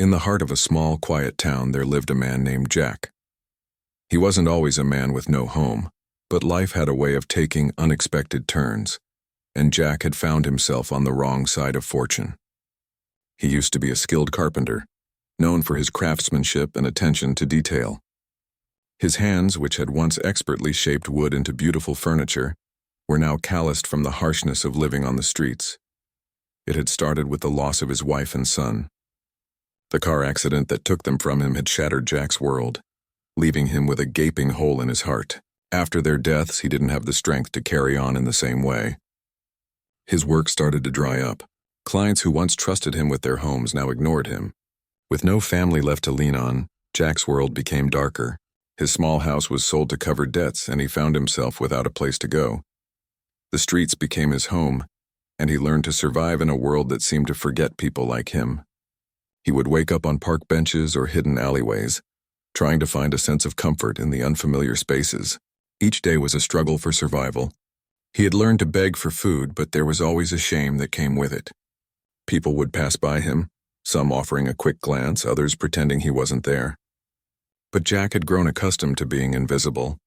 In the heart of a small, quiet town there lived a man named Jack. He wasn't always a man with no home, but life had a way of taking unexpected turns, and Jack had found himself on the wrong side of fortune. He used to be a skilled carpenter, known for his craftsmanship and attention to detail. His hands, which had once expertly shaped wood into beautiful furniture, were now calloused from the harshness of living on the streets. It had started with the loss of his wife and son. The car accident that took them from him had shattered Jack's world, leaving him with a gaping hole in his heart. After their deaths, he didn't have the strength to carry on in the same way. His work started to dry up. Clients who once trusted him with their homes now ignored him. With no family left to lean on, Jack's world became darker. His small house was sold to cover debts, and he found himself without a place to go. The streets became his home, and he learned to survive in a world that seemed to forget people like him. He would wake up on park benches or hidden alleyways, trying to find a sense of comfort in the unfamiliar spaces. Each day was a struggle for survival. He had learned to beg for food, but there was always a shame that came with it. People would pass by him, some offering a quick glance, others pretending he wasn't there. But Jack had grown accustomed to being invisible.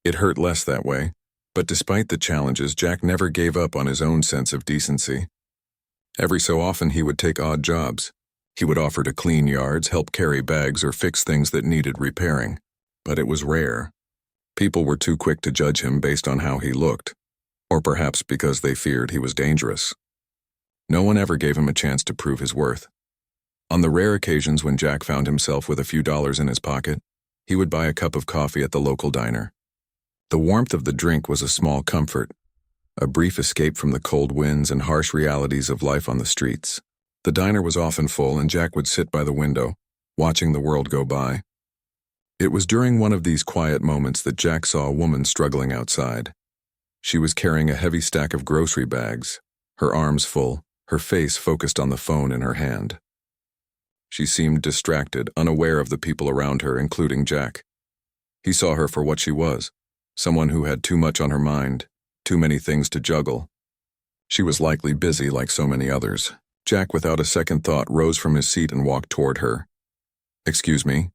It hurt less that way, but despite the challenges, Jack never gave up on his own sense of decency. Every so often he would take odd jobs. He would offer to clean yards, help carry bags, or fix things that needed repairing. But it was rare. People were too quick to judge him based on how he looked, or perhaps because they feared he was dangerous. No one ever gave him a chance to prove his worth. On the rare occasions when Jack found himself with a few dollars in his pocket, he would buy a cup of coffee at the local diner. The warmth of the drink was a small comfort, a brief escape from the cold winds and harsh realities of life on the streets. The diner was often full, and Jack would sit by the window, watching the world go by. It was during one of these quiet moments that Jack saw a woman struggling outside. She was carrying a heavy stack of grocery bags, her arms full, her face focused on the phone in her hand. She seemed distracted, unaware of the people around her, including Jack. He saw her for what she was, someone who had too much on her mind, too many things to juggle. She was likely busy like so many others. Jack, without a second thought, rose from his seat and walked toward her. "Excuse me,"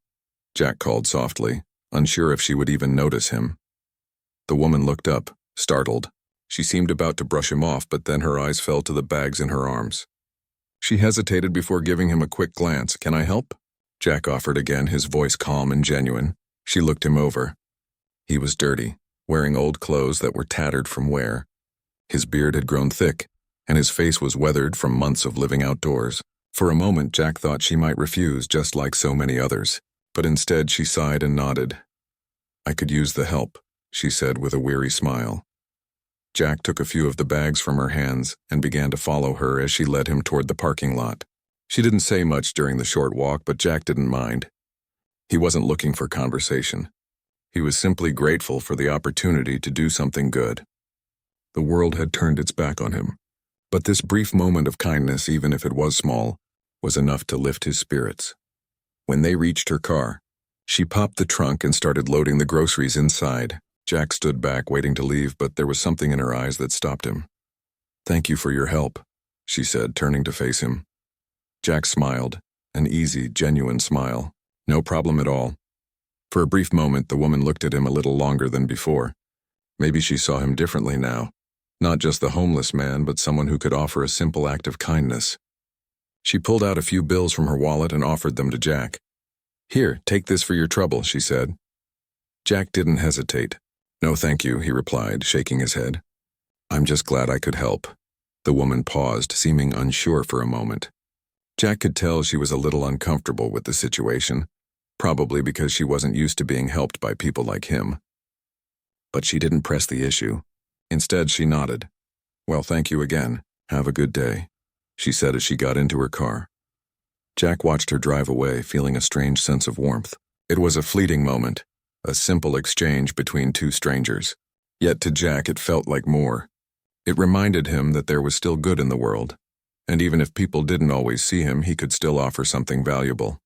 Jack called softly, unsure if she would even notice him. The woman looked up, startled. She seemed about to brush him off, but then her eyes fell to the bags in her arms. She hesitated before giving him a quick glance. "Can I help?" Jack offered again, his voice calm and genuine. She looked him over. He was dirty, wearing old clothes that were tattered from wear. His beard had grown thick, and his face was weathered from months of living outdoors. For a moment, Jack thought she might refuse, just like so many others, but instead she sighed and nodded. "I could use the help," she said with a weary smile. Jack took a few of the bags from her hands and began to follow her as she led him toward the parking lot. She didn't say much during the short walk, but Jack didn't mind. He wasn't looking for conversation. He was simply grateful for the opportunity to do something good. The world had turned its back on him, but this brief moment of kindness, even if it was small, was enough to lift his spirits. When they reached her car, she popped the trunk and started loading the groceries inside. Jack stood back, waiting to leave, but there was something in her eyes that stopped him. "Thank you for your help," she said, turning to face him. Jack smiled, an easy, genuine smile. "No problem at all." For a brief moment, the woman looked at him a little longer than before. Maybe she saw him differently now. Not just the homeless man, but someone who could offer a simple act of kindness. She pulled out a few bills from her wallet and offered them to Jack. "Here, take this for your trouble," she said. Jack didn't hesitate. "No, thank you," he replied, shaking his head. "I'm just glad I could help." The woman paused, seeming unsure for a moment. Jack could tell she was a little uncomfortable with the situation, probably because she wasn't used to being helped by people like him. But she didn't press the issue. Instead, she nodded. "Well, thank you again. Have a good day," she said as she got into her car. Jack watched her drive away, feeling a strange sense of warmth. It was a fleeting moment, a simple exchange between two strangers. Yet to Jack it felt like more. It reminded him that there was still good in the world, and even if people didn't always see him, he could still offer something valuable.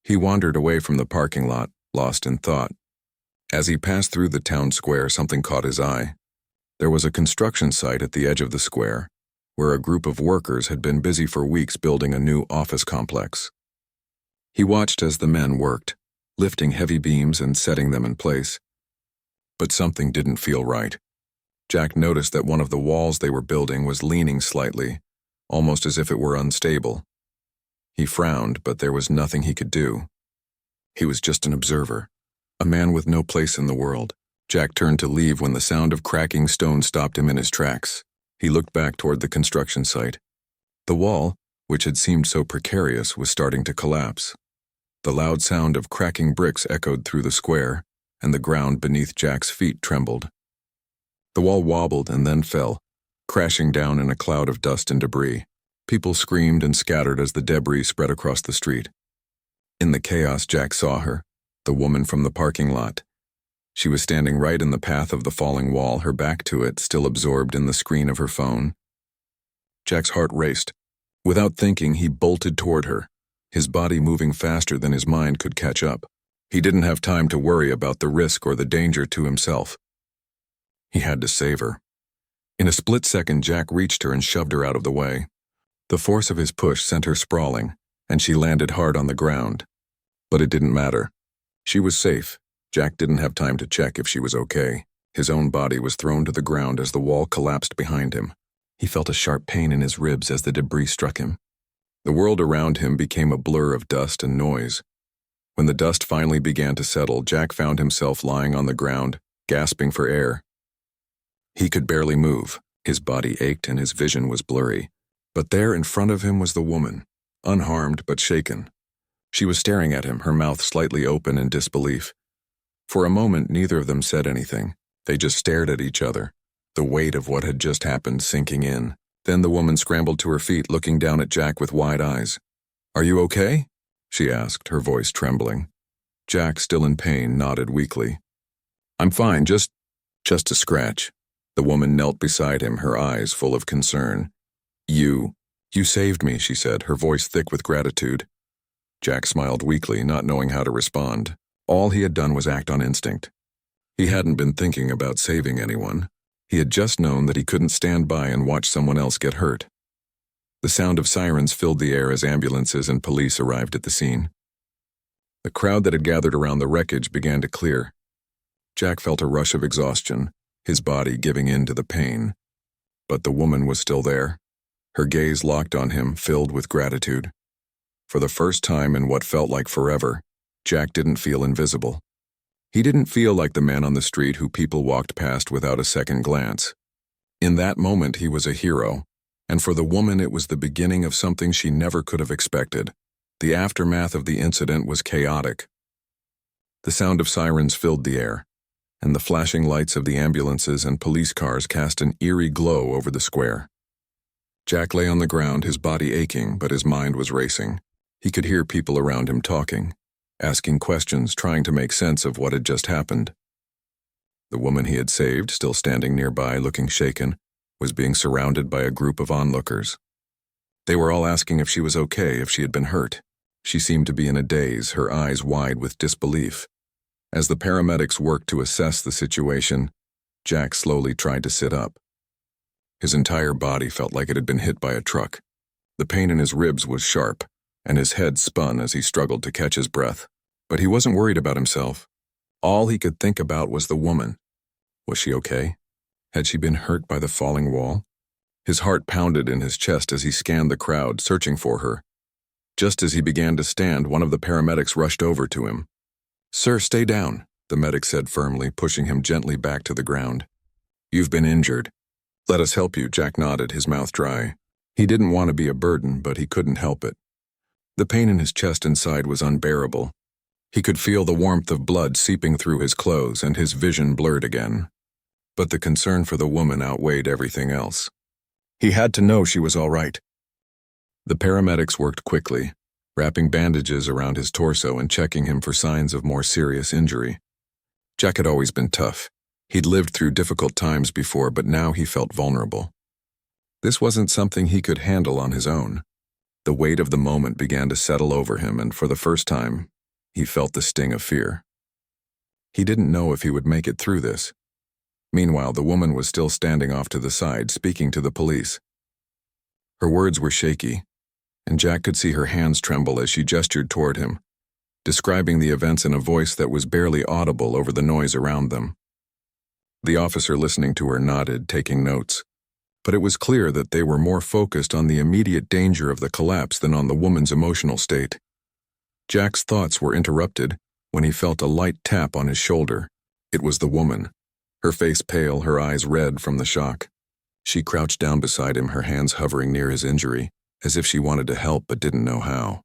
He wandered away from the parking lot, lost in thought. As he passed through the town square, something caught his eye. There was a construction site at the edge of the square, where a group of workers had been busy for weeks building a new office complex. He watched as the men worked, lifting heavy beams and setting them in place. But something didn't feel right. Jack noticed that one of the walls they were building was leaning slightly, almost as if it were unstable. He frowned, but there was nothing he could do. He was just an observer, a man with no place in the world. Jack turned to leave when the sound of cracking stone stopped him in his tracks. He looked back toward the construction site. The wall, which had seemed so precarious, was starting to collapse. The loud sound of cracking bricks echoed through the square, and the ground beneath Jack's feet trembled. The wall wobbled and then fell, crashing down in a cloud of dust and debris. People screamed and scattered as the debris spread across the street. In the chaos, Jack saw her, the woman from the parking lot. She was standing right in the path of the falling wall, her back to it, still absorbed in the screen of her phone. Jack's heart raced. Without thinking, he bolted toward her, his body moving faster than his mind could catch up. He didn't have time to worry about the risk or the danger to himself. He had to save her. In a split second, Jack reached her and shoved her out of the way. The force of his push sent her sprawling, and she landed hard on the ground. But it didn't matter. She was safe. Jack didn't have time to check if she was okay. His own body was thrown to the ground as the wall collapsed behind him. He felt a sharp pain in his ribs as the debris struck him. The world around him became a blur of dust and noise. When the dust finally began to settle, Jack found himself lying on the ground, gasping for air. He could barely move. His body ached and his vision was blurry. But there in front of him was the woman, unharmed but shaken. She was staring at him, her mouth slightly open in disbelief. For a moment, neither of them said anything. They just stared at each other, the weight of what had just happened sinking in. Then the woman scrambled to her feet, looking down at Jack with wide eyes. "Are you okay?" she asked, her voice trembling. Jack, still in pain, nodded weakly. "I'm fine, just a scratch." The woman knelt beside him, her eyes full of concern. You saved me," she said, her voice thick with gratitude. Jack smiled weakly, not knowing how to respond. All he had done was act on instinct. He hadn't been thinking about saving anyone. He had just known that he couldn't stand by and watch someone else get hurt. The sound of sirens filled the air as ambulances and police arrived at the scene. The crowd that had gathered around the wreckage began to clear. Jack felt a rush of exhaustion, his body giving in to the pain. But the woman was still there, her gaze locked on him, filled with gratitude. For the first time in what felt like forever, Jack didn't feel invisible. He didn't feel like the man on the street who people walked past without a second glance. In that moment, he was a hero, and for the woman it was the beginning of something she never could have expected. The aftermath of the incident was chaotic. The sound of sirens filled the air, and the flashing lights of the ambulances and police cars cast an eerie glow over the square. Jack lay on the ground, his body aching, but his mind was racing. He could hear people around him talking, asking questions, trying to make sense of what had just happened. The woman he had saved, still standing nearby, looking shaken, was being surrounded by a group of onlookers. They were all asking if she was okay, if she had been hurt. She seemed to be in a daze, her eyes wide with disbelief. As the paramedics worked to assess the situation, Jack slowly tried to sit up. His entire body felt like it had been hit by a truck. The pain in his ribs was sharp, and his head spun as he struggled to catch his breath. But he wasn't worried about himself. All he could think about was the woman. Was she okay? Had she been hurt by the falling wall? His heart pounded in his chest as he scanned the crowd, searching for her. Just as he began to stand, one of the paramedics rushed over to him. "Sir, stay down," the medic said firmly, pushing him gently back to the ground. "You've been injured." "Let us help you," Jack nodded, his mouth dry. He didn't want to be a burden, but he couldn't help it. The pain in his chest and side was unbearable. He could feel the warmth of blood seeping through his clothes, and his vision blurred again. But the concern for the woman outweighed everything else. He had to know she was all right. The paramedics worked quickly, wrapping bandages around his torso and checking him for signs of more serious injury. Jack had always been tough. He'd lived through difficult times before, but now he felt vulnerable. This wasn't something he could handle on his own. The weight of the moment began to settle over him, and for the first time, he felt the sting of fear. He didn't know if he would make it through this. Meanwhile, the woman was still standing off to the side, speaking to the police. Her words were shaky, and Jack could see her hands tremble as she gestured toward him. describing the events in a voice that was barely audible over the noise around them. The officer listening to her nodded, taking notes, but it was clear that they were more focused on the immediate danger of the collapse than on the woman's emotional state. Jack's thoughts were interrupted when he felt a light tap on his shoulder. It was the woman, her face pale, her eyes red from the shock. She crouched down beside him, her hands hovering near his injury, as if she wanted to help but didn't know how.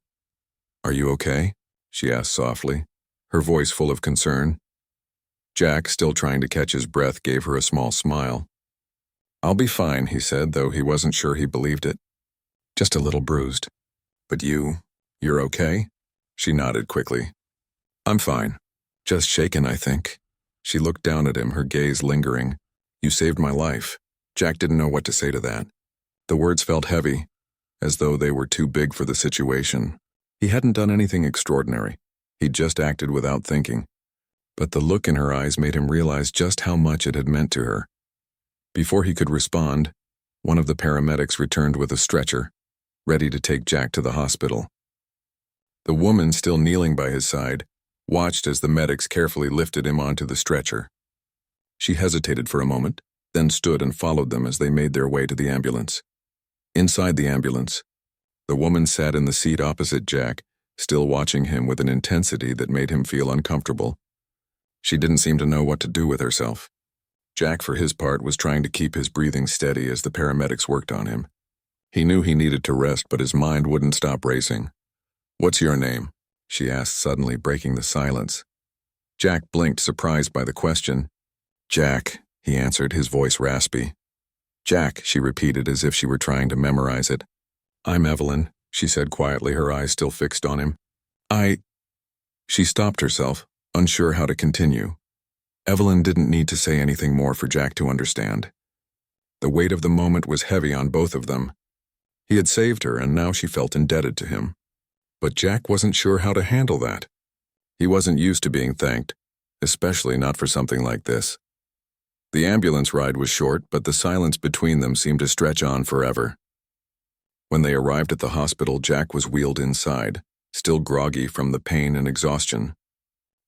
"Are you okay?" she asked softly, her voice full of concern. Jack, still trying to catch his breath, gave her a small smile. "I'll be fine," he said, though he wasn't sure he believed it. "Just a little bruised. But you're okay?" She nodded quickly. "I'm fine. Just shaken, I think." She looked down at him, her gaze lingering. "You saved my life." Jack didn't know what to say to that. The words felt heavy, as though they were too big for the situation. He hadn't done anything extraordinary. He'd just acted without thinking. But the look in her eyes made him realize just how much it had meant to her. Before he could respond, one of the paramedics returned with a stretcher, ready to take Jack to the hospital. The woman, still kneeling by his side, watched as the medics carefully lifted him onto the stretcher. She hesitated for a moment, then stood and followed them as they made their way to the ambulance. Inside the ambulance, the woman sat in the seat opposite Jack, still watching him with an intensity that made him feel uncomfortable. She didn't seem to know what to do with herself. Jack, for his part, was trying to keep his breathing steady as the paramedics worked on him. He knew he needed to rest, but his mind wouldn't stop racing. "What's your name?" she asked, suddenly breaking the silence. Jack blinked, surprised by the question. "Jack," he answered, his voice raspy. "Jack," she repeated as if she were trying to memorize it. "I'm Evelyn," she said quietly, her eyes still fixed on him. She stopped herself, unsure how to continue. Evelyn didn't need to say anything more for Jack to understand. The weight of the moment was heavy on both of them. He had saved her, and now she felt indebted to him. But Jack wasn't sure how to handle that. He wasn't used to being thanked, especially not for something like this. The ambulance ride was short, but the silence between them seemed to stretch on forever. When they arrived at the hospital, Jack was wheeled inside, still groggy from the pain and exhaustion.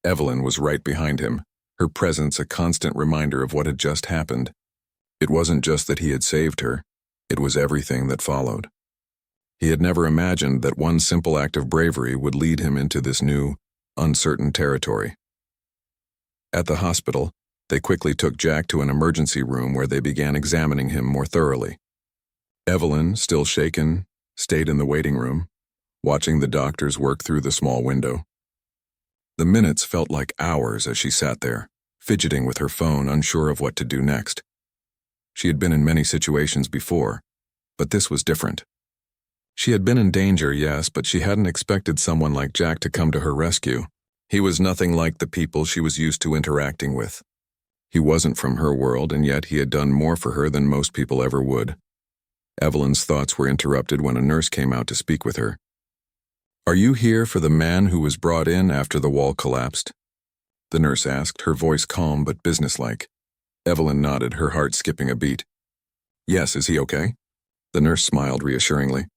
Evelyn was right behind him, her presence a constant reminder of what had just happened. It wasn't just that he had saved her, it was everything that followed. He had never imagined that one simple act of bravery would lead him into this new, uncertain territory. At the hospital, they quickly took Jack to an emergency room where they began examining him more thoroughly. Evelyn, still shaken, stayed in the waiting room, watching the doctors work through the small window. The minutes felt like hours as she sat there, fidgeting with her phone, unsure of what to do next. She had been in many situations before, but this was different. She had been in danger, yes, but she hadn't expected someone like Jack to come to her rescue. He was nothing like the people she was used to interacting with. He wasn't from her world, and yet he had done more for her than most people ever would. Evelyn's thoughts were interrupted when a nurse came out to speak with her. "Are you here for the man who was brought in after the wall collapsed?" the nurse asked, her voice calm but businesslike. Evelyn nodded, her heart skipping a beat. "Yes, is he okay?" The nurse smiled reassuringly.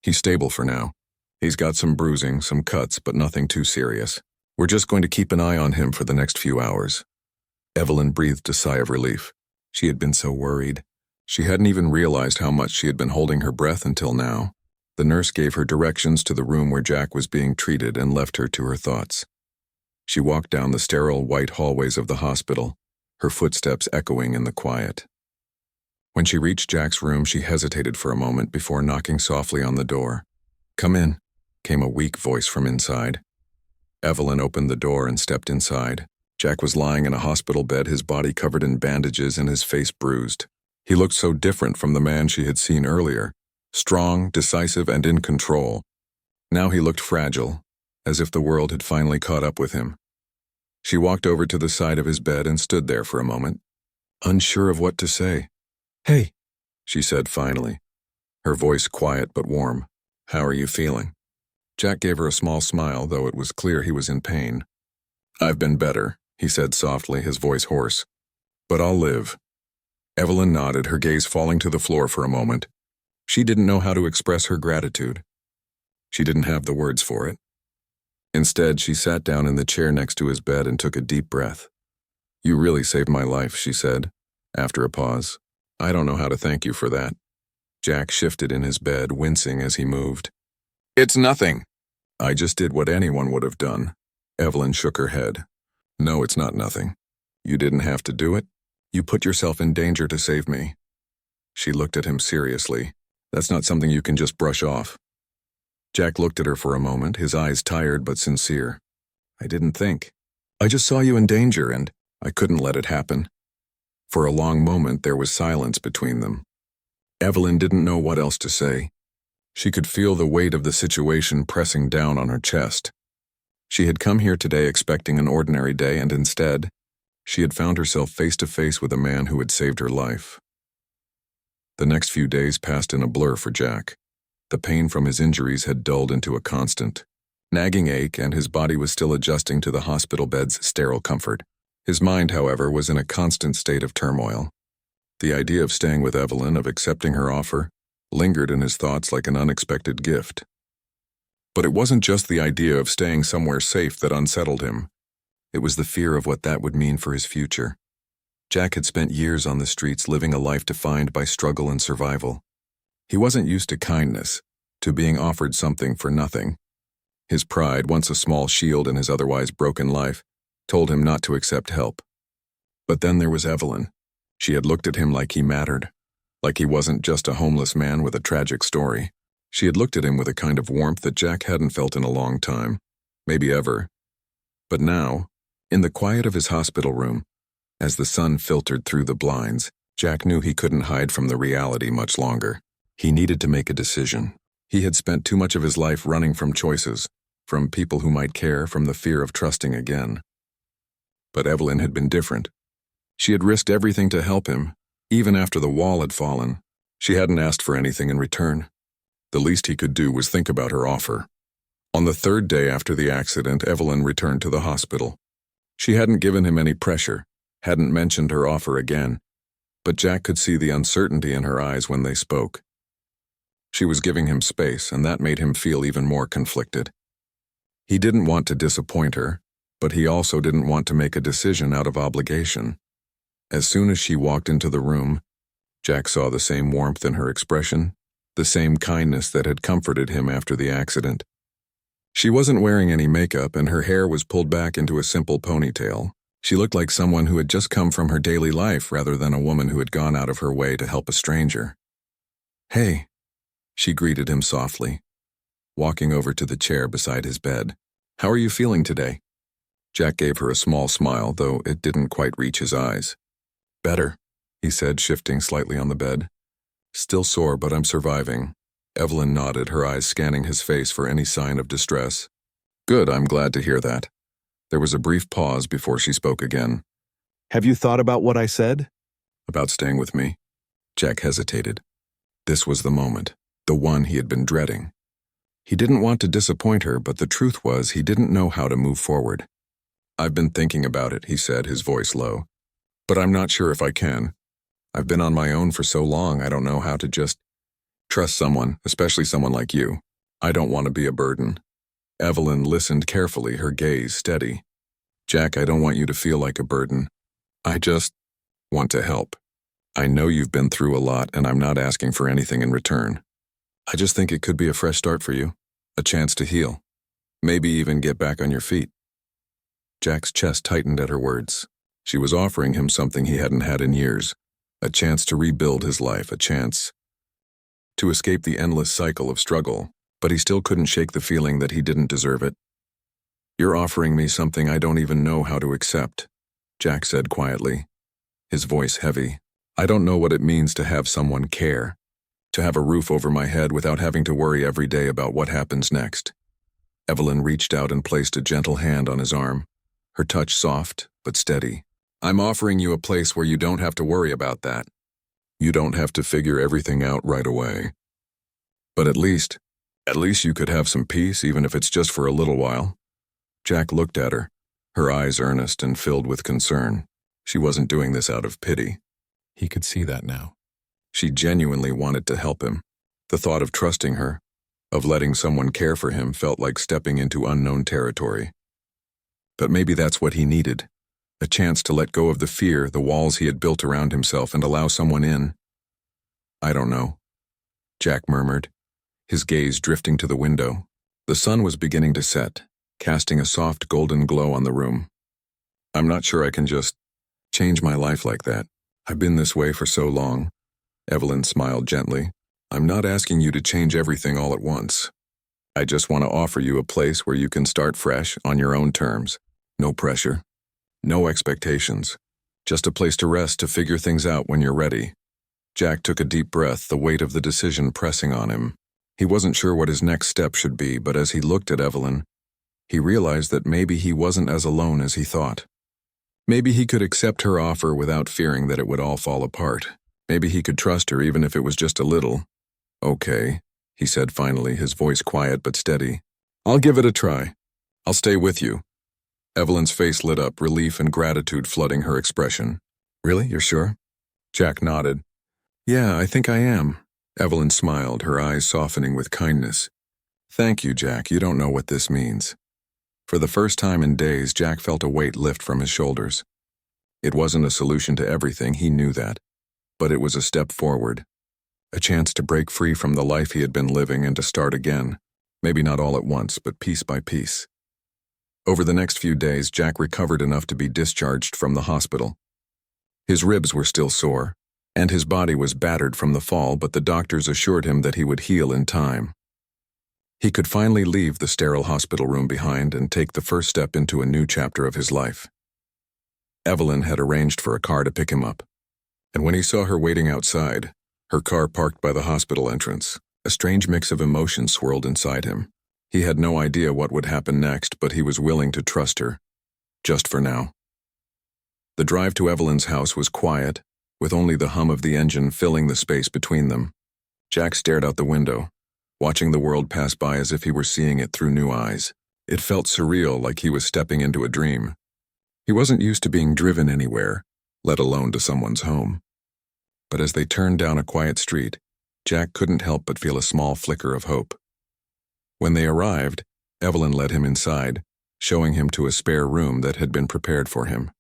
"He's stable for now. He's got some bruising, some cuts, but nothing too serious. We're just going to keep an eye on him for the next few hours." Evelyn breathed a sigh of relief. She had been so worried. She hadn't even realized how much she had been holding her breath until now. The nurse gave her directions to the room where Jack was being treated and left her to her thoughts. She walked down the sterile white hallways of the hospital, her footsteps echoing in the quiet. When she reached Jack's room, she hesitated for a moment before knocking softly on the door. "Come in," came a weak voice from inside. Evelyn opened the door and stepped inside. Jack was lying in a hospital bed, his body covered in bandages and his face bruised. He looked so different from the man she had seen earlier, strong, decisive, and in control. Now he looked fragile, as if the world had finally caught up with him. She walked over to the side of his bed and stood there for a moment, unsure of what to say. "Hey," she said finally, her voice quiet but warm. "How are you feeling?" Jack gave her a small smile, though it was clear he was in pain. "I've been better," he said softly, his voice hoarse. "But I'll live." Evelyn nodded, her gaze falling to the floor for a moment. She didn't know how to express her gratitude. She didn't have the words for it. Instead, she sat down in the chair next to his bed and took a deep breath. "You really saved my life," she said, after a pause. "I don't know how to thank you for that." Jack shifted in his bed, wincing as he moved. "It's nothing." "I just did what anyone would have done." Evelyn shook her head. "No, it's not nothing. You didn't have to do it. You put yourself in danger to save me." She looked at him seriously. "That's not something you can just brush off." Jack looked at her for a moment, his eyes tired but sincere. "I didn't think. I just saw you in danger and I couldn't let it happen." For a long moment there was silence between them. Evelyn didn't know what else to say. She could feel the weight of the situation pressing down on her chest. She had come here today expecting an ordinary day, and instead, she had found herself face to face with a man who had saved her life. The next few days passed in a blur for Jack. The pain from his injuries had dulled into a constant, nagging ache, and his body was still adjusting to the hospital bed's sterile comfort. His mind, however, was in a constant state of turmoil. The idea of staying with Evelyn, of accepting her offer, lingered in his thoughts like an unexpected gift. But it wasn't just the idea of staying somewhere safe that unsettled him. It was the fear of what that would mean for his future. Jack had spent years on the streets living a life defined by struggle and survival. He wasn't used to kindness, to being offered something for nothing. His pride, once a small shield in his otherwise broken life, told him not to accept help. But then there was Evelyn. She had looked at him like he mattered, like he wasn't just a homeless man with a tragic story. She had looked at him with a kind of warmth that Jack hadn't felt in a long time, maybe ever. But now, in the quiet of his hospital room, as the sun filtered through the blinds, Jack knew he couldn't hide from the reality much longer. He needed to make a decision. He had spent too much of his life running from choices, from people who might care, from the fear of trusting again. But Evelyn had been different. She had risked everything to help him, even after the wall had fallen. She hadn't asked for anything in return. The least he could do was think about her offer. On the third day after the accident, Evelyn returned to the hospital. She hadn't given him any pressure, hadn't mentioned her offer again, but Jack could see the uncertainty in her eyes when they spoke. She was giving him space, and that made him feel even more conflicted. He didn't want to disappoint her, but he also didn't want to make a decision out of obligation. As soon as she walked into the room, Jack saw the same warmth in her expression, the same kindness that had comforted him after the accident. She wasn't wearing any makeup, and her hair was pulled back into a simple ponytail. She looked like someone who had just come from her daily life rather than a woman who had gone out of her way to help a stranger. "Hey," she greeted him softly, walking over to the chair beside his bed. "How are you feeling today?" Jack gave her a small smile, though it didn't quite reach his eyes. "Better," he said, shifting slightly on the bed. "Still sore, but I'm surviving." Evelyn nodded, her eyes scanning his face for any sign of distress. "Good, I'm glad to hear that." There was a brief pause before she spoke again. "Have you thought about what I said?" "About staying with me?" Jack hesitated. This was the moment, the one he had been dreading. He didn't want to disappoint her, but the truth was he didn't know how to move forward. "I've been thinking about it," he said, his voice low. "But I'm not sure if I can. I've been on my own for so long, I don't know how to just trust someone, especially someone like you. I don't want to be a burden." Evelyn listened carefully, her gaze steady. "Jack, I don't want you to feel like a burden. I just want to help. I know you've been through a lot, and I'm not asking for anything in return. I just think it could be a fresh start for you, a chance to heal, maybe even get back on your feet." Jack's chest tightened at her words. She was offering him something he hadn't had in years, a chance to rebuild his life, a chance to escape the endless cycle of struggle, but he still couldn't shake the feeling that he didn't deserve it. "You're offering me something I don't even know how to accept," Jack said quietly, his voice heavy. "I don't know what it means to have someone care, to have a roof over my head without having to worry every day about what happens next." Evelyn reached out and placed a gentle hand on his arm, her touch soft but steady. "I'm offering you a place where you don't have to worry about that. You don't have to figure everything out right away. But at least you could have some peace, even if it's just for a little while." Jack looked at her, her eyes earnest and filled with concern. She wasn't doing this out of pity. He could see that now. She genuinely wanted to help him. The thought of trusting her, of letting someone care for him felt like stepping into unknown territory. But maybe that's what he needed, a chance to let go of the fear, the walls he had built around himself, and allow someone in. "I don't know," Jack murmured, his gaze drifting to the window. The sun was beginning to set, casting a soft golden glow on the room. "I'm not sure I can just change my life like that. I've been this way for so long." Evelyn smiled gently. "I'm not asking you to change everything all at once. I just want to offer you a place where you can start fresh on your own terms. No pressure. No expectations. Just a place to rest, to figure things out when you're ready." Jack took a deep breath, the weight of the decision pressing on him. He wasn't sure what his next step should be, but as he looked at Evelyn, he realized that maybe he wasn't as alone as he thought. Maybe he could accept her offer without fearing that it would all fall apart. Maybe he could trust her even if it was just a little. "Okay," he said finally, his voice quiet but steady. "I'll give it a try. I'll stay with you." Evelyn's face lit up, relief and gratitude flooding her expression. "Really? You're sure?" Jack nodded. "Yeah, I think I am." Evelyn smiled, her eyes softening with kindness. "Thank you, Jack. You don't know what this means." For the first time in days, Jack felt a weight lift from his shoulders. It wasn't a solution to everything, he knew that. But it was a step forward. A chance to break free from the life he had been living and to start again. Maybe not all at once, but piece by piece. Over the next few days, Jack recovered enough to be discharged from the hospital. His ribs were still sore, and his body was battered from the fall, but the doctors assured him that he would heal in time. He could finally leave the sterile hospital room behind and take the first step into a new chapter of his life. Evelyn had arranged for a car to pick him up, and when he saw her waiting outside, her car parked by the hospital entrance, a strange mix of emotions swirled inside him. He had no idea what would happen next, but he was willing to trust her, just for now. The drive to Evelyn's house was quiet, with only the hum of the engine filling the space between them. Jack stared out the window, watching the world pass by as if he were seeing it through new eyes. It felt surreal, like he was stepping into a dream. He wasn't used to being driven anywhere, let alone to someone's home. But as they turned down a quiet street, Jack couldn't help but feel a small flicker of hope. When they arrived, Evelyn led him inside, showing him to a spare room that had been prepared for him.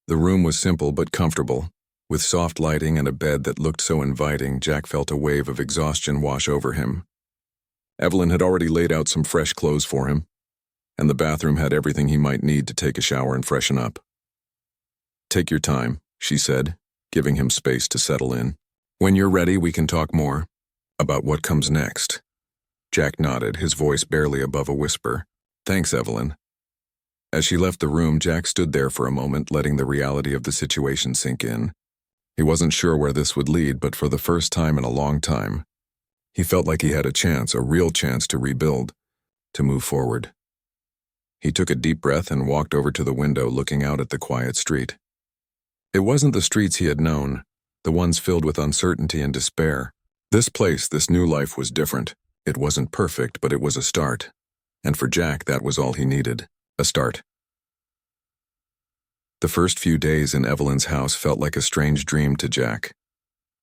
The room was simple but comfortable. With soft lighting and a bed that looked so inviting, Jack felt a wave of exhaustion wash over him. Evelyn had already laid out some fresh clothes for him, and the bathroom had everything he might need to take a shower and freshen up. "Take your time," she said, giving him space to settle in. "When you're ready, we can talk more about what comes next." Jack nodded, his voice barely above a whisper. "Thanks, Evelyn." As she left the room, Jack stood there for a moment, letting the reality of the situation sink in. He wasn't sure where this would lead, but for the first time in a long time, he felt like he had a chance, a real chance to rebuild, to move forward. He took a deep breath and walked over to the window, looking out at the quiet street. It wasn't the streets he had known, the ones filled with uncertainty and despair. This place, this new life, was different. It wasn't perfect, but it was a start. And for Jack, that was all he needed, a start. The first few days in Evelyn's house felt like a strange dream to Jack.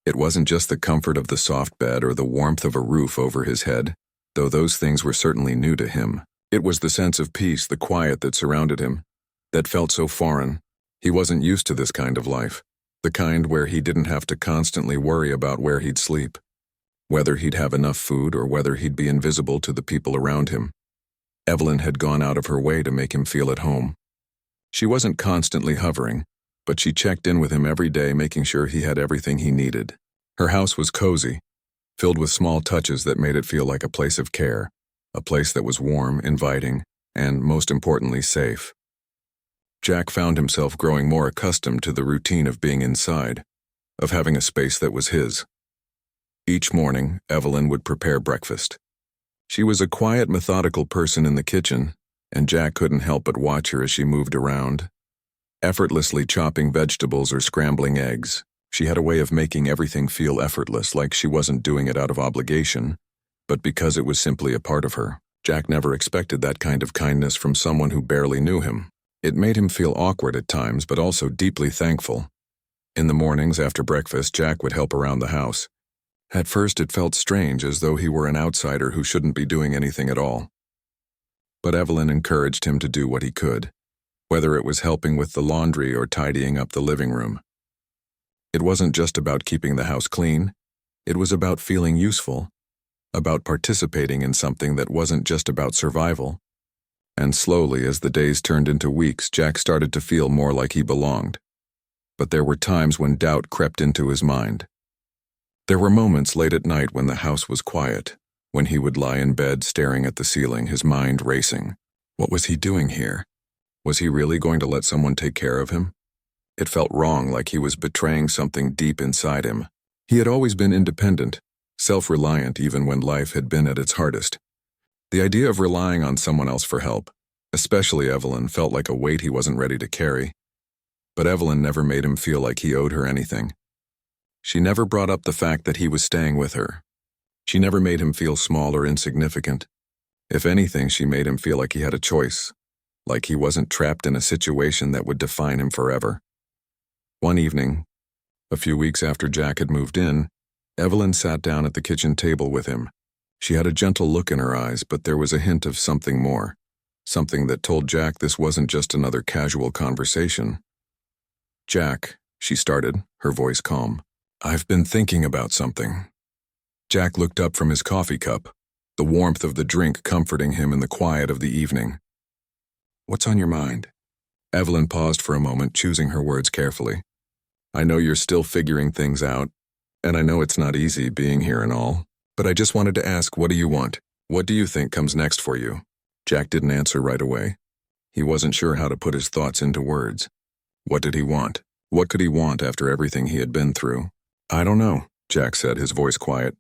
It wasn't just the comfort of the soft bed or the warmth of a roof over his head, though those things were certainly new to him. It was the sense of peace, the quiet that surrounded him, that felt so foreign. He wasn't used to this kind of life, the kind where he didn't have to constantly worry about where he'd sleep, whether he'd have enough food or whether he'd be invisible to the people around him. Evelyn had gone out of her way to make him feel at home. She wasn't constantly hovering, but she checked in with him every day, making sure he had everything he needed. Her house was cozy, filled with small touches that made it feel like a place of care, a place that was warm, inviting, and, most importantly, safe. Jack found himself growing more accustomed to the routine of being inside, of having a space that was his. Each morning, Evelyn would prepare breakfast. She was a quiet, methodical person in the kitchen, and Jack couldn't help but watch her as she moved around, effortlessly chopping vegetables or scrambling eggs. She had a way of making everything feel effortless, like she wasn't doing it out of obligation, but because it was simply a part of her. Jack never expected that kind of kindness from someone who barely knew him. It made him feel awkward at times, but also deeply thankful. In the mornings after breakfast, Jack would help around the house, At first it felt strange, as though he were an outsider who shouldn't be doing anything at all. But Evelyn encouraged him to do what he could, whether it was helping with the laundry or tidying up the living room. It wasn't just about keeping the house clean, it was about feeling useful, about participating in something that wasn't just about survival. And slowly, as the days turned into weeks, Jack started to feel more like he belonged. But there were times when doubt crept into his mind. There were moments late at night when the house was quiet, when he would lie in bed staring at the ceiling, his mind racing. What was he doing here? Was he really going to let someone take care of him? It felt wrong, like he was betraying something deep inside him. He had always been independent, self-reliant even when life had been at its hardest. The idea of relying on someone else for help, especially Evelyn, felt like a weight he wasn't ready to carry. But Evelyn never made him feel like he owed her anything. She never brought up the fact that he was staying with her. She never made him feel small or insignificant. If anything, she made him feel like he had a choice, like he wasn't trapped in a situation that would define him forever. One evening, a few weeks after Jack had moved in, Evelyn sat down at the kitchen table with him. She had a gentle look in her eyes, but there was a hint of something more, something that told Jack this wasn't just another casual conversation. "Jack," she started, her voice calm, "I've been thinking about something." Jack looked up from his coffee cup, the warmth of the drink comforting him in the quiet of the evening. "What's on your mind?" Evelyn paused for a moment, choosing her words carefully. "I know you're still figuring things out, and I know it's not easy being here and all, but I just wanted to ask, what do you want? What do you think comes next for you?" Jack didn't answer right away. He wasn't sure how to put his thoughts into words. What did he want? What could he want after everything he had been through? "I don't know," Jack said, his voice quiet.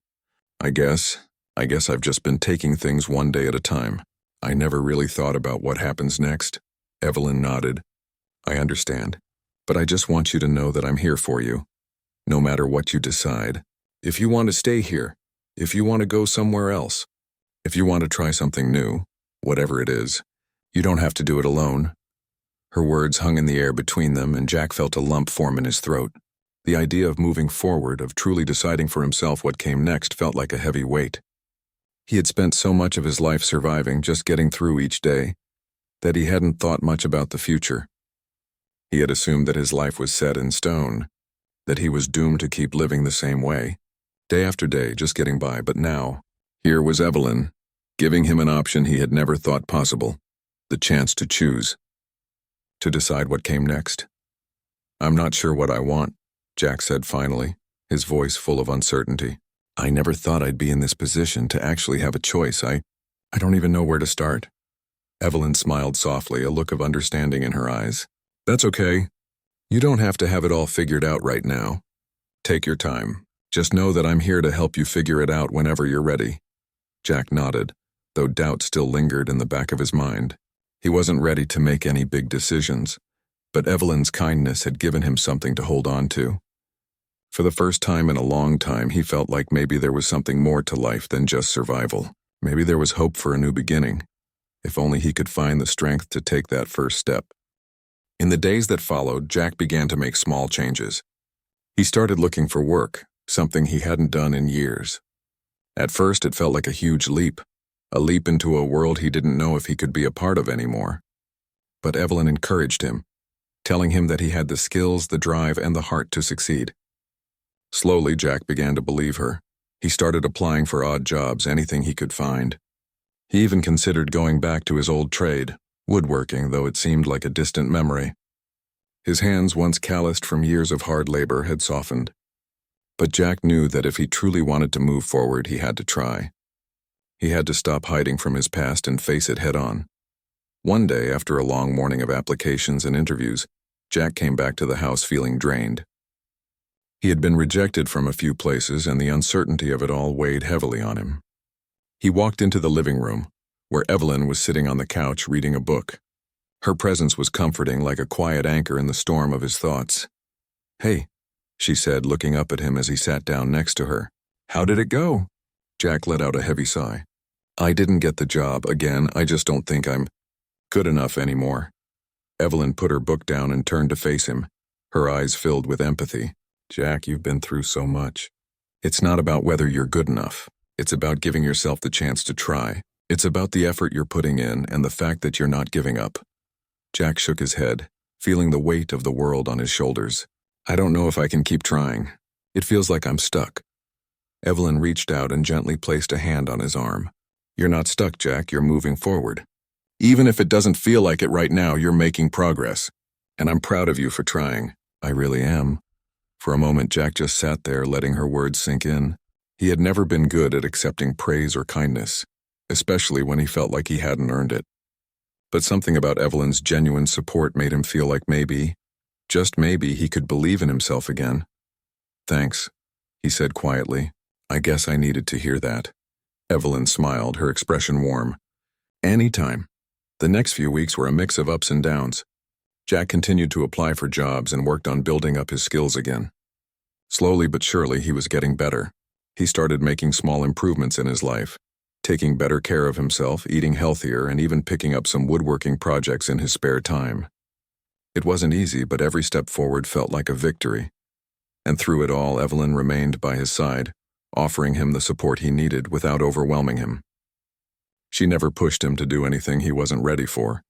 I guess I've just been taking things one day at a time. I never really thought about what happens next." Evelyn nodded. "I understand, but I just want you to know that I'm here for you, no matter what you decide. If you want to stay here, if you want to go somewhere else, if you want to try something new, whatever it is, you don't have to do it alone." Her words hung in the air between them, and Jack felt a lump form in his throat. The idea of moving forward, of truly deciding for himself what came next, felt like a heavy weight. He had spent so much of his life surviving, just getting through each day, that he hadn't thought much about the future. He had assumed that his life was set in stone, that he was doomed to keep living the same way, day after day, just getting by. But now, here was Evelyn, giving him an option he had never thought possible, the chance to choose, to decide what came next. "I'm not sure what I want," Jack said finally, his voice full of uncertainty. "I never thought I'd be in this position to actually have a choice. I don't even know where to start." Evelyn smiled softly, a look of understanding in her eyes. "That's okay. You don't have to have it all figured out right now. Take your time. Just know that I'm here to help you figure it out whenever you're ready." Jack nodded, though doubt still lingered in the back of his mind. He wasn't ready to make any big decisions, but Evelyn's kindness had given him something to hold on to. For the first time in a long time, he felt like maybe there was something more to life than just survival. Maybe there was hope for a new beginning, if only he could find the strength to take that first step. In the days that followed, Jack began to make small changes. He started looking for work, something he hadn't done in years. At first, it felt like a huge leap, a leap into a world he didn't know if he could be a part of anymore. But Evelyn encouraged him, telling him that he had the skills, the drive, and the heart to succeed. Slowly, Jack began to believe her. He started applying for odd jobs, anything he could find. He even considered going back to his old trade, woodworking, though it seemed like a distant memory. His hands, once calloused from years of hard labor, had softened. But Jack knew that if he truly wanted to move forward, he had to try. He had to stop hiding from his past and face it head on. One day, after a long morning of applications and interviews, Jack came back to the house feeling drained. He had been rejected from a few places, and the uncertainty of it all weighed heavily on him. He walked into the living room, where Evelyn was sitting on the couch reading a book. Her presence was comforting, like a quiet anchor in the storm of his thoughts. "Hey," she said, looking up at him as he sat down next to her. "How did it go?" Jack let out a heavy sigh. "I didn't get the job again. I just don't think I'm good enough anymore." Evelyn put her book down and turned to face him, her eyes filled with empathy. "Jack, you've been through so much. It's not about whether you're good enough. It's about giving yourself the chance to try. It's about the effort you're putting in and the fact that you're not giving up. Jack shook his head, feeling the weight of the world on his shoulders. I don't know if I can keep trying. It feels like I'm stuck. Evelyn reached out and gently placed a hand on his arm. You're not stuck, Jack. You're moving forward. Even if it doesn't feel like it right now, you're making progress. And I'm proud of you for trying. I really am. For a moment, Jack just sat there, letting her words sink in. He had never been good at accepting praise or kindness, especially when he felt like he hadn't earned it. But something about Evelyn's genuine support made him feel like maybe, just maybe, he could believe in himself again. Thanks, he said quietly. I guess I needed to hear that. Evelyn smiled, her expression warm. Anytime. The next few weeks were a mix of ups and downs. Jack continued to apply for jobs and worked on building up his skills again. Slowly but surely, he was getting better. He started making small improvements in his life, taking better care of himself, eating healthier, and even picking up some woodworking projects in his spare time. It wasn't easy, but every step forward felt like a victory. And through it all, Evelyn remained by his side, offering him the support he needed without overwhelming him. She never pushed him to do anything he wasn't ready for.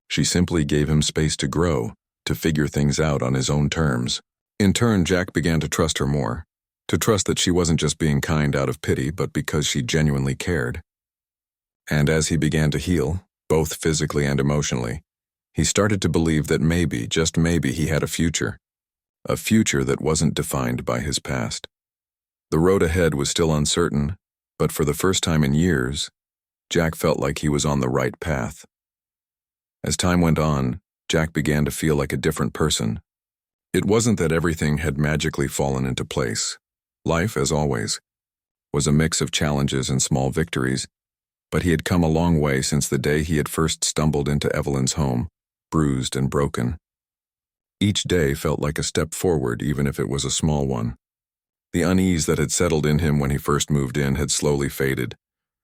She simply gave him space to grow, to figure things out on his own terms. In turn, Jack began to trust her more, to trust that she wasn't just being kind out of pity, but because she genuinely cared. And as he began to heal, both physically and emotionally, he started to believe that maybe, just maybe, he had a future that wasn't defined by his past. The road ahead was still uncertain, but for the first time in years, Jack felt like he was on the right path. As time went on, Jack began to feel like a different person. It wasn't that everything had magically fallen into place. Life, as always, was a mix of challenges and small victories, but he had come a long way since the day he had first stumbled into Evelyn's home, bruised and broken. Each day felt like a step forward, even if it was a small one. The unease that had settled in him when he first moved in had slowly faded,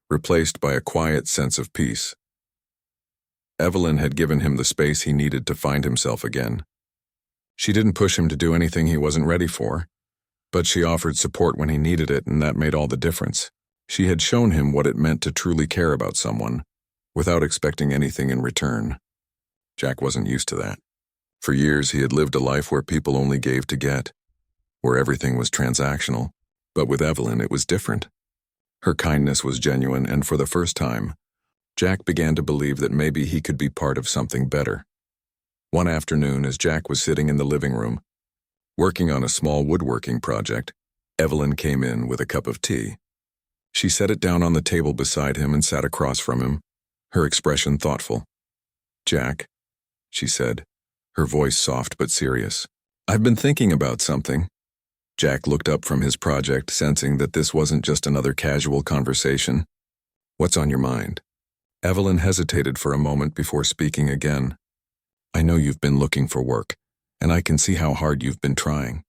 replaced by a quiet sense of peace. Evelyn had given him the space he needed to find himself again. She didn't push him to do anything he wasn't ready for, but she offered support when he needed it, and that made all the difference. She had shown him what it meant to truly care about someone, without expecting anything in return. Jack wasn't used to that. For years, he had lived a life where people only gave to get, where everything was transactional. But with Evelyn, it was different. Her kindness was genuine, and for the first time, Jack began to believe that maybe he could be part of something better. One afternoon, as Jack was sitting in the living room, working on a small woodworking project, Evelyn came in with a cup of tea. She set it down on the table beside him and sat across from him, her expression thoughtful. Jack, she said, her voice soft but serious. I've been thinking about something. Jack looked up from his project, sensing that this wasn't just another casual conversation. What's on your mind? Evelyn hesitated for a moment before speaking again. I know you've been looking for work, and I can see how hard you've been trying.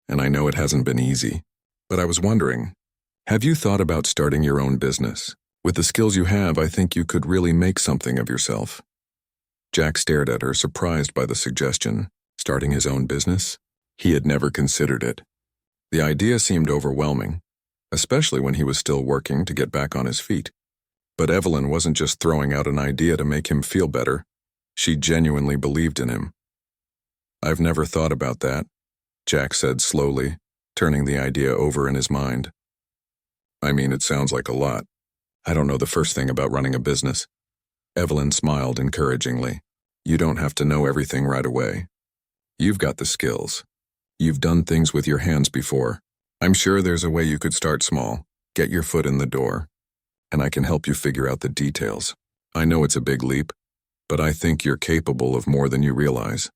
And I know it hasn't been easy. But I was wondering, have you thought about starting your own business? With the skills you have, I think you could really make something of yourself. Jack stared at her, surprised by the suggestion. Starting his own business? He had never considered it. The idea seemed overwhelming, especially when he was still working to get back on his feet. But Evelyn wasn't just throwing out an idea to make him feel better. She genuinely believed in him. I've never thought about that, Jack said slowly, turning the idea over in his mind. I mean, it sounds like a lot. I don't know the first thing about running a business. Evelyn smiled encouragingly. You don't have to know everything right away. You've got the skills. You've done things with your hands before. I'm sure there's a way you could start small, get your foot in the door, and I can help you figure out the details. I know it's a big leap, but I think you're capable of more than you realize.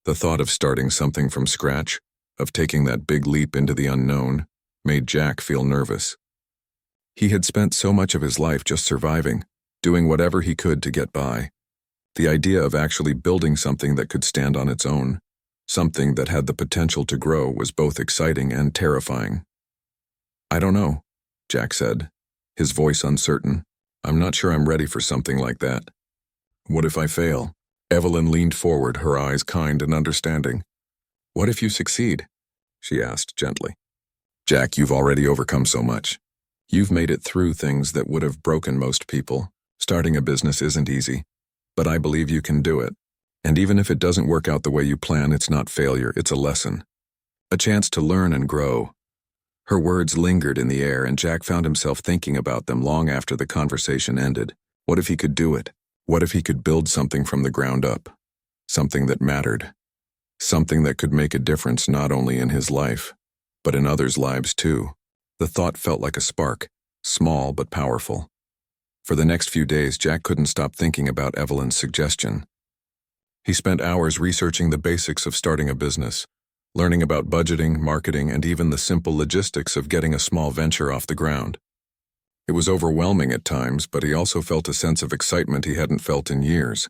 The thought of starting something from scratch, of taking that big leap into the unknown, made Jack feel nervous. He had spent so much of his life just surviving, doing whatever he could to get by. The idea of actually building something that could stand on its own, something that had the potential to grow, was both exciting and terrifying. I don't know, Jack said, his voice uncertain. I'm not sure I'm ready for something like that. What if I fail? Evelyn leaned forward, her eyes kind and understanding. What if you succeed? She asked gently. Jack, you've already overcome so much. You've made it through things that would have broken most people. Starting a business isn't easy, but I believe you can do it. And even if it doesn't work out the way you plan, it's not failure, it's a lesson. A chance to learn and grow. Her words lingered in the air, and Jack found himself thinking about them long after the conversation ended. What if he could do it? What if he could build something from the ground up? Something that mattered. Something that could make a difference not only in his life, but in others' lives too. The thought felt like a spark, small but powerful. For the next few days, Jack couldn't stop thinking about Evelyn's suggestion. He spent hours researching the basics of starting a business, learning about budgeting, marketing, and even the simple logistics of getting a small venture off the ground. It was overwhelming at times, but he also felt a sense of excitement he hadn't felt in years.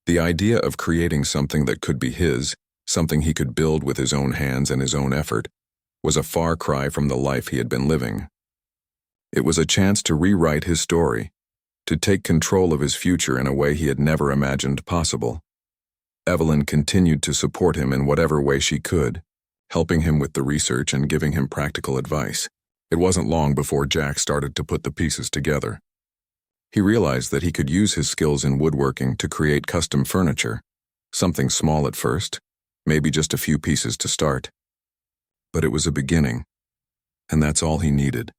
The idea of creating something that could be his, something he could build with his own hands and his own effort, was a far cry from the life he had been living. It was a chance to rewrite his story, to take control of his future in a way he had never imagined possible. Evelyn continued to support him in whatever way she could, helping him with the research and giving him practical advice. It wasn't long before Jack started to put the pieces together. He realized that he could use his skills in woodworking to create custom furniture, something small at first, maybe just a few pieces to start. But it was a beginning, and that's all he needed.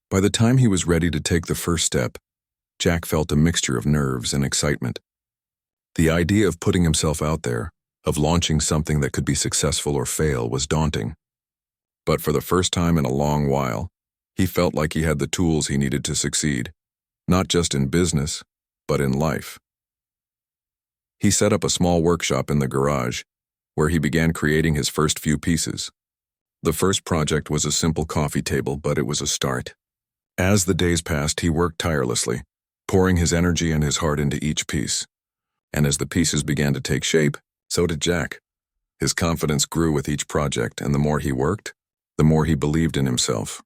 By the time he was ready to take the first step, Jack felt a mixture of nerves and excitement. The idea of putting himself out there, of launching something that could be successful or fail, was daunting. But for the first time in a long while, he felt like he had the tools he needed to succeed, not just in business, but in life. He set up a small workshop in the garage, where he began creating his first few pieces. The first project was a simple coffee table, but it was a start. As the days passed, he worked tirelessly, pouring his energy and his heart into each piece. And as the pieces began to take shape, so did Jack. His confidence grew with each project, and the more he worked, the more he believed in himself.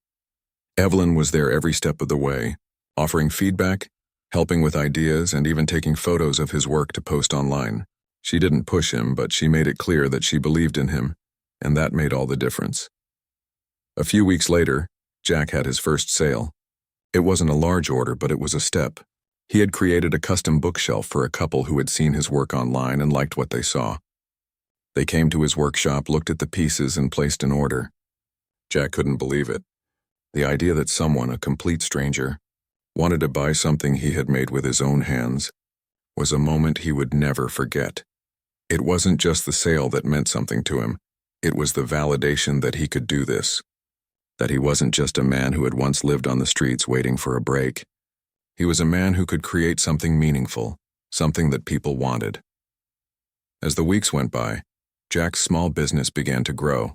Evelyn was there every step of the way, offering feedback, helping with ideas, and even taking photos of his work to post online. She didn't push him, but she made it clear that she believed in him, and that made all the difference. A few weeks later, Jack had his first sale. It wasn't a large order, but it was a step. He had created a custom bookshelf for a couple who had seen his work online and liked what they saw. They came to his workshop, looked at the pieces, and placed an order. Jack couldn't believe it. The idea that someone, a complete stranger, wanted to buy something he had made with his own hands was a moment he would never forget. It wasn't just the sale that meant something to him. It was the validation that he could do this. That he wasn't just a man who had once lived on the streets waiting for a break. He was a man who could create something meaningful, something that people wanted. As the weeks went by, Jack's small business began to grow.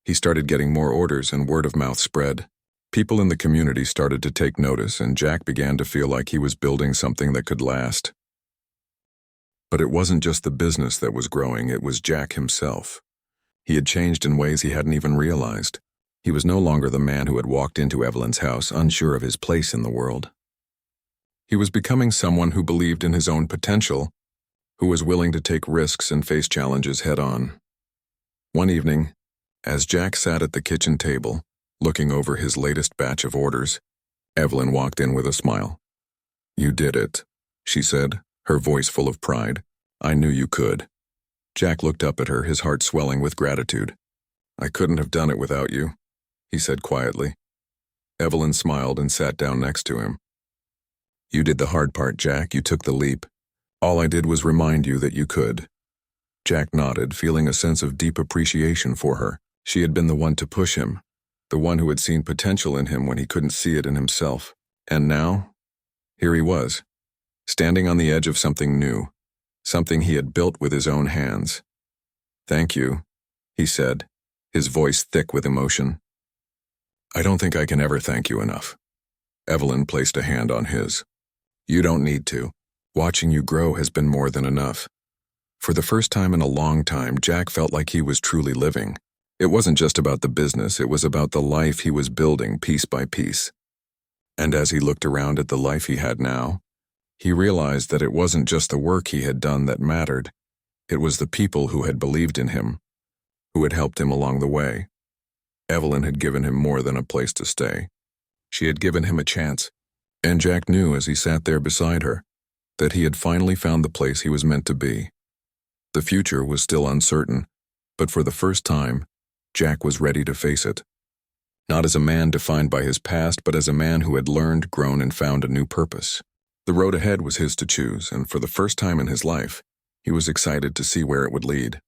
He started getting more orders, and word of mouth spread. People in the community started to take notice, and Jack began to feel like he was building something that could last. But it wasn't just the business that was growing, it was Jack himself. He had changed in ways he hadn't even realized. He was no longer the man who had walked into Evelyn's house unsure of his place in the world. He was becoming someone who believed in his own potential, who was willing to take risks and face challenges head-on. One evening, as Jack sat at the kitchen table, looking over his latest batch of orders, Evelyn walked in with a smile. "You did it," she said, her voice full of pride. "I knew you could." Jack looked up at her, his heart swelling with gratitude. "I couldn't have done it without you," he said quietly. Evelyn smiled and sat down next to him. "You did the hard part, Jack. You took the leap. All I did was remind you that you could." Jack nodded, feeling a sense of deep appreciation for her. She had been the one to push him, the one who had seen potential in him when he couldn't see it in himself. And now, here he was, standing on the edge of something new, something he had built with his own hands. "Thank you," he said, his voice thick with emotion. "I don't think I can ever thank you enough." Evelyn placed a hand on his. "You don't need to. Watching you grow has been more than enough." For the first time in a long time, Jack felt like he was truly living. It wasn't just about the business, it was about the life he was building piece by piece. And as he looked around at the life he had now, he realized that it wasn't just the work he had done that mattered. It was the people who had believed in him, who had helped him along the way. Evelyn had given him more than a place to stay. She had given him a chance, and Jack knew as he sat there beside her that he had finally found the place he was meant to be. The future was still uncertain, but for the first time, Jack was ready to face it. Not as a man defined by his past, but as a man who had learned, grown, and found a new purpose. The road ahead was his to choose, and for the first time in his life, he was excited to see where it would lead.